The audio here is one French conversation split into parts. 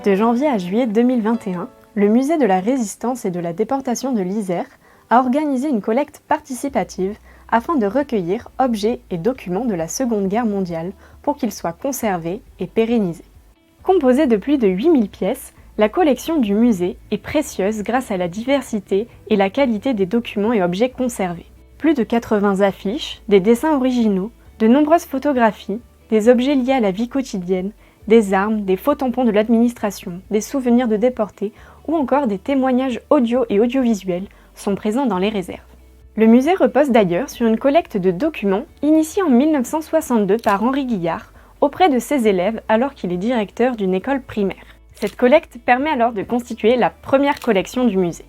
De janvier à juillet 2021, le Musée de la Résistance et de la Déportation de l'Isère a organisé une collecte participative afin de recueillir objets et documents de la Seconde Guerre mondiale pour qu'ils soient conservés et pérennisés. Composée de plus de 8000 pièces, la collection du musée est précieuse grâce à la diversité et la qualité des documents et objets conservés. Plus de 80 affiches, des dessins originaux, de nombreuses photographies, des objets liés à la vie quotidienne, des armes, des faux tampons de l'administration, des souvenirs de déportés ou encore des témoignages audio et audiovisuels sont présents dans les réserves. Le musée repose d'ailleurs sur une collecte de documents initiée en 1962 par Henri Guillard auprès de ses élèves alors qu'il est directeur d'une école primaire. Cette collecte permet alors de constituer la première collection du musée.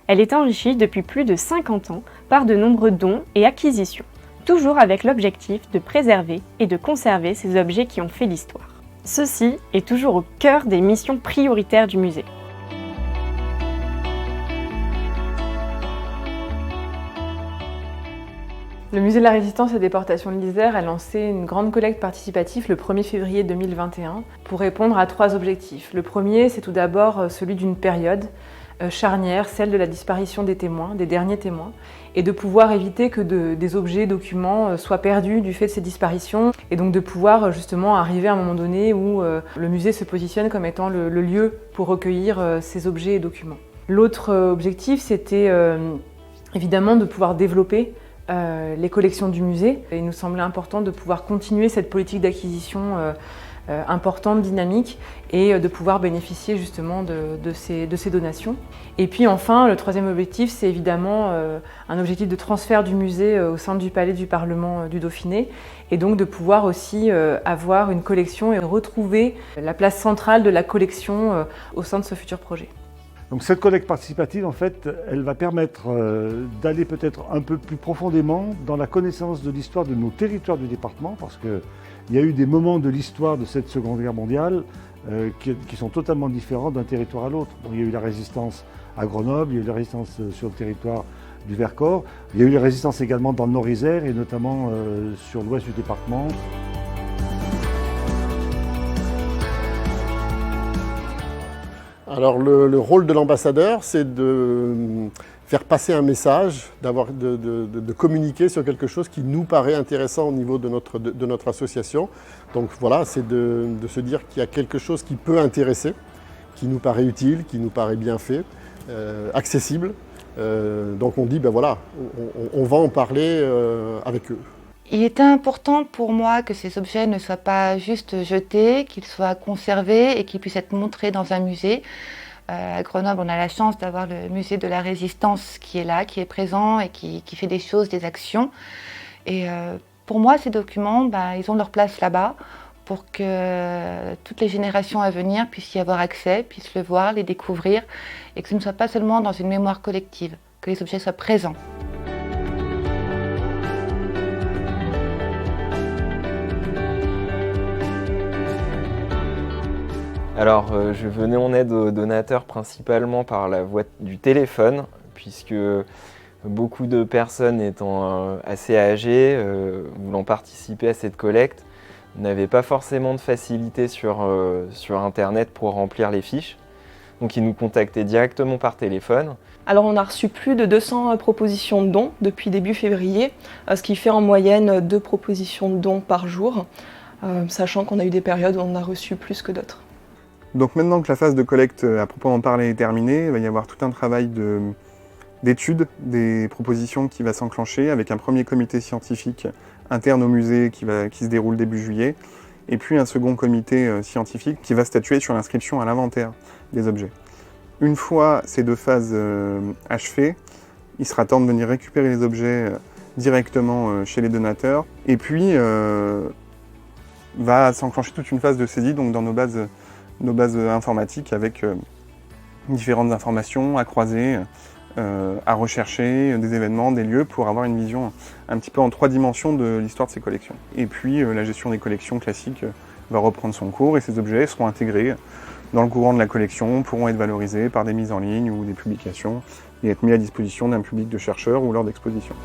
Elle est enrichie depuis plus de 50 ans par de nombreux dons et acquisitions, toujours avec l'objectif de préserver et de conserver ces objets qui ont fait l'histoire. Ceci est toujours au cœur des missions prioritaires du musée. Le Musée de la Résistance et de la Déportation de l'Isère a lancé une grande collecte participative le 1er février 2021 pour répondre à 3 objectifs. Le premier, c'est tout d'abord celui d'une période charnière, celle de la disparition des témoins, des derniers témoins, et de pouvoir éviter que des objets, documents soient perdus du fait de ces disparitions, et donc de pouvoir justement arriver à un moment donné où le musée se positionne comme étant le lieu pour recueillir ces objets et documents. L'autre objectif, c'était évidemment de pouvoir développer les collections du musée. Il nous semblait important de pouvoir continuer cette politique d'acquisition importante, dynamique, et de pouvoir bénéficier justement de ces donations. Et puis enfin, le troisième objectif, c'est évidemment un objectif de transfert du musée au sein du Palais du Parlement du Dauphiné, et donc de pouvoir aussi avoir une collection et retrouver la place centrale de la collection au sein de ce futur projet. Donc cette collecte participative, en fait, elle va permettre d'aller peut-être un peu plus profondément dans la connaissance de l'histoire de nos territoires du département, parce qu'il y a eu des moments de l'histoire de cette Seconde Guerre mondiale qui sont totalement différents d'un territoire à l'autre. Bon, il y a eu la résistance à Grenoble, il y a eu la résistance sur le territoire du Vercors, il y a eu la résistance également dans le Nord-Isère et notamment sur l'ouest du département. Alors le rôle de l'ambassadeur, c'est de faire passer un message, de communiquer sur quelque chose qui nous paraît intéressant au niveau de notre association. Donc voilà, c'est de se dire qu'il y a quelque chose qui peut intéresser, qui nous paraît utile, qui nous paraît bien fait, accessible. Donc on dit, ben voilà, on va en parler avec eux. Il était important pour moi que ces objets ne soient pas juste jetés, qu'ils soient conservés et qu'ils puissent être montrés dans un musée. À Grenoble, on a la chance d'avoir le musée de la Résistance qui est là, qui est présent et qui fait des choses, des actions. Et pour moi, ces documents, ils ont leur place là-bas pour que toutes les générations à venir puissent y avoir accès, puissent le voir, les découvrir, et que ce ne soit pas seulement dans une mémoire collective, que les objets soient présents. Alors, je venais en aide aux donateurs principalement par la voie du téléphone, puisque beaucoup de personnes étant assez âgées, voulant participer à cette collecte, n'avaient pas forcément de facilité sur Internet pour remplir les fiches. Donc ils nous contactaient directement par téléphone. Alors on a reçu plus de 200 propositions de dons depuis début février, ce qui fait en moyenne 2 propositions de dons par jour, sachant qu'on a eu des périodes où on a reçu plus que d'autres. Donc maintenant que la phase de collecte à proprement parler est terminée, il va y avoir tout un travail d'étude des propositions qui va s'enclencher avec un premier comité scientifique interne au musée qui se déroule début juillet, et puis un second comité scientifique qui va statuer sur l'inscription à l'inventaire des objets. Une fois ces 2 phases achevées, il sera temps de venir récupérer les objets directement chez les donateurs, et puis va s'enclencher toute une phase de saisie donc dans nos bases informatiques avec différentes informations à croiser, à rechercher, des événements, des lieux pour avoir une vision un petit peu en 3 dimensions de l'histoire de ces collections. Et puis la gestion des collections classiques va reprendre son cours et ces objets seront intégrés dans le courant de la collection, pourront être valorisés par des mises en ligne ou des publications et être mis à disposition d'un public de chercheurs ou lors d'expositions.